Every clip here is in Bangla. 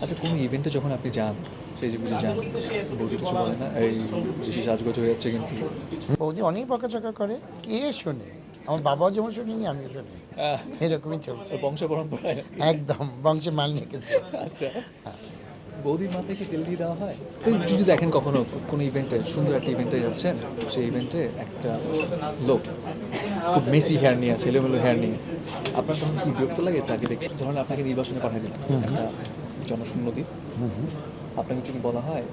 আচ্ছা, কোনো ইভেন্টে যখন আপনি যান, সেই যে বুঝে যান, বৌদি কিছু বলে না? এই বেশি সাজগোজ হয়ে যাচ্ছে কিন্তু। বৌদি অনেক বকাঝকা করে, কে শোনে? আমার বাবাও যেমন শুনিনি, আমিও শুনি। আহ, এরকমই চলছে। তো বংশ পরম্পরায় আর কি। একদম বংশে মান রেখেছে। আচ্ছা, বৌদির মাথায় কি তেল দিয়ে দেওয়া হয়? ওই যদি দেখেন কখনো কোনো ইভেন্টে, সুন্দর একটা ইভেন্টে যাচ্ছেন, সেই ইভেন্টে একটা লোক খুব মেসি হেয়ার নিয়ে আছে, এলোমেলো হেয়ার নিয়ে, আপনার তখন কি বিরক্ত লাগে তাকে দেখে? ধরুন আপনাকে নির্বাচনে পাঠিয়ে দিলাম একটা জনশূন্য দ্বীপ, আপনাকে যদি বলা হয়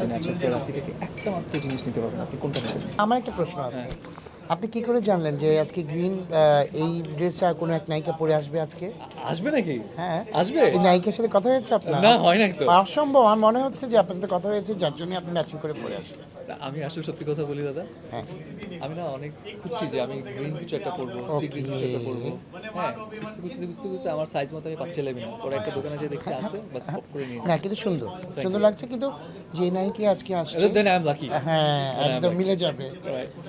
যে ন্যাচারাল থেরাপি থেকে একটা মাত্র জিনিস নিতে পারবেন, আপনি কোনটা নেবেন? আমার একটা প্রশ্ন আছে, আপনি কি করে জানলেন যে আজকে গ্রিন এই ড্রেসটা কোনো এক নায়িকা পরে আসবে আজকে? আসবে নাকি? হ্যাঁ, আসবে? এই নায়িকার সাথে কথা হয়েছে আপনার? না, হয় নাই তো। অসম্ভব, আমার মনে হচ্ছে যে আপনার সাথে কথা হয়েছে, যার জন্য আপনি ম্যাচিং করে পরে আসলেন। না, আমি আসলে সত্যি কথা বলি দাদা, হ্যাঁ, আমি না অনেক খুঁজছি যে আমি গ্রিন কিছু একটা পরবো, সি গ্রিন কিছু একটা পরবো। হ্যাঁ, খুঁজতে আমার সাইজ মতো আমি পাচ্ছিলাম না। পরে একটা দোকানে যেয়ে দেখছি আছে, বাস পপ করে নিয়ে না কিন্তু সুন্দর সুন্দর লাগছে, কিন্তু যে নায়িকা আজকে আসছে, দেন আই এম লাকি। হ্যাঁ একদম মিলে যাবে।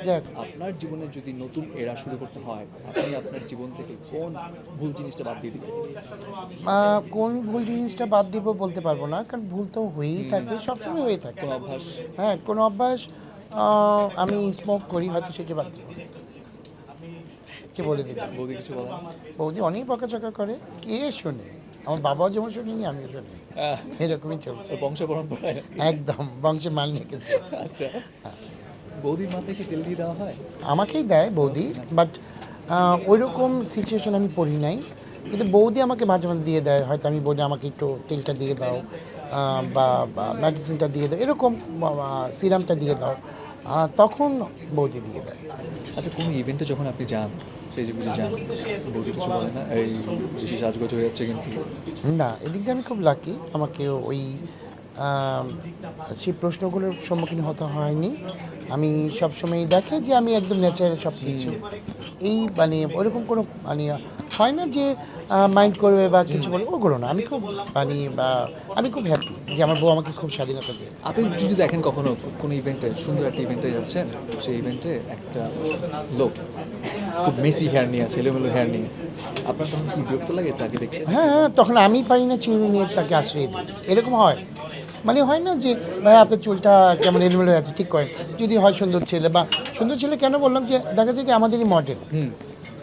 যাক, আপনার জীবনে যদি নতুন এরা শুরু করতে হয়, আপনি আপনার জীবন থেকে কোন ভুল জিনিসটা বাদ দিয়ে দিবেন? কোন ভুল জিনিসটা বাদ দিব বলতে পারবো না, কারণ ভুল তো হয়েই থাকে, সবসময় হয়ে থাকে। কোন অভ্যাস? হ্যাঁ, কোনো অভ্যাস, আমি স্মোক করি, হয়তো সেটা বাদ দিব, যে বলে দিলাম। বৌদি কিছু বলেন? বৌদি অনেক বকাঝকা করে, কে শোনে? আমার বাবাও যেমন শুনিনি, আমিও শুনি। এরকমই চলছে। তো বংশ পরম্পরায় আর কি। একদম বংশে মান রেখেছে। আচ্ছা, বৌদির মাথায় কি তেল দিয়ে দেওয়া হয়? আমাকেই দেয় বৌদি, বাট ওই রকম সিচুয়েশন আমি পড়ি নাই, কিন্তু বৌদি আমাকে মাঝে মাঝে দিয়ে দেয়, হয়তো আমি বলি আমাকে একটু তেলটা দিয়ে দাও, বা মেডিসিনটা দিয়ে দাও, এরকম সিরামটা দিয়ে দাও, তখন বৌদি দিয়ে দেয়। আচ্ছা, কোনো ইভেন্টে যখন আপনি যান, সেই যে বুঝে যান, বৌদি কিছু বলে না? এই বেশি সাজগোজ হয়ে যাচ্ছে কিন্তু। না, এদিক দিয়ে আমি খুব লাকি, আমাকে ওই আম, সেই প্রশ্নগুলোর সম্মুখীন হতে হয়নি। আমি সবসময় দেখে যে আমি একদম ন্যাচারাল সব কিছু, এই মানে ওইরকম কোনো মানে হয় না যে মাইন্ড করবে বা কিছু বলবে, ওগুলো না। আমি খুব মানে আমি খুব হ্যাপি যে আমার বউ আমাকে খুব স্বাধীনতা দিয়েছে। আপনি যদি দেখেন কখনো কোনো ইভেন্টে, সুন্দর একটা ইভেন্টে যাচ্ছেন, সেই ইভেন্টে একটা লোক খুব মেসি হেয়ার নিয়ে আছে, এলোমেলো হেয়ার নিয়ে, আপনার তখন কি বিরক্ত লাগে তাকে দেখতে? হ্যাঁ হ্যাঁ, তখন আমি পারি না চিনি নিয়ে তাকে আশ্রয় দিই, এরকম হয়। মানে হয় না যে ভাই আপনার চুলটা কেমন এলোমেলো হয়ে আছে, ঠিক করেন। যদি হয় সুন্দর ছেলে, বা সুন্দর ছেলে কেন বললাম, যে দেখা যায় কি আমাদেরই মডেল,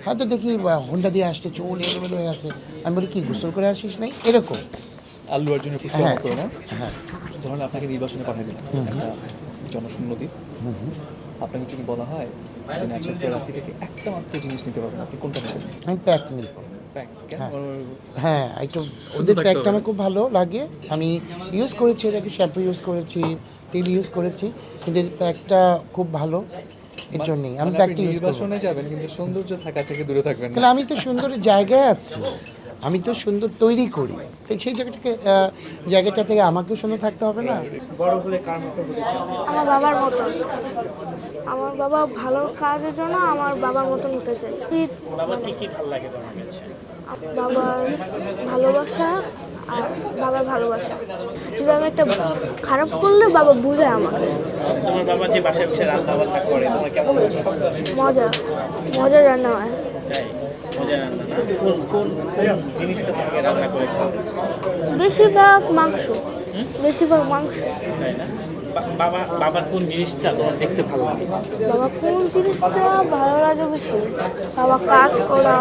হয়তো দেখি হোন্ডা দিয়ে আসছে, চুল এলোমেলো হয়ে আছে, আমি বলি কি গোসল করে আসিস নাই, এরকম। আল্লু অর্জুনের পুষ্পার হ্যাঁ মতো না? হ্যাঁ, ধরুন আপনাকে নির্বাচনে পাঠিয়ে দিলাম একটা জনশূন্য দ্বীপ, আপনাকে যদি বলা হয় যে ন্যাচারাল থেরাপি থেকে একটা মাত্র জিনিস নিতে পারবেন, আপনি কোনটা নেবেন? আমি প্যাক নিই। প্যাক? কেন? হ্যাঁ হ্যাঁ, একটু ওদের থাকতে প্যাকটা হবে। আমার খুব ভালো লাগে, আমি ইউজ করেছি, এর আগে শ্যাম্পু ইউজ করেছি, তেল ইউজ করেছি, কিন্তু এই প্যাকটা খুব ভালো, এর জন্যই আমি মানে আপনি প্যাকটা ইউজ করবো। নির্বাচনে যাবেন কিন্তু সৌন্দর্য থাকা থেকে দূরে থাকবেন না। তাহলে আমি তো সুন্দরের জায়গায় আছি, আমি তো সুন্দর তৈরি করি, তো সেই জায়গাটাকে জায়গাটা থেকে আমাকেও সুন্দর থাকতে হবে না? আমার বাবার মতন। আমার বাবা ভালো কাজের জন্য আমার বাবার মতন হতে চাই। বাবার কি ভালো লাগে তোমার কাছে? বাবার ভালোবাসা, আর বাবার ভালোবাসা, যদি আমি একটা খারাপ করলে বাবা বুঝায় আমাকে। তোমার বাবা যে বাসায় বসে রান্না বান্না করে তোমার কেমন লাগে? মজা মজা রান্না হয়। তাই মজা রান্না না? কোন জিনিসটা তোমাকে রান্না করে খাওয়া? বেশিরভাগ মাংস, বেশিরভাগ মাংস। তাই না? বাবার কোন জিনিসটা তোমার দেখতে ভালো লাগে? বাবা কোন জিনিসটা ভালো লাগে বেশি? বাবা কাজ করা।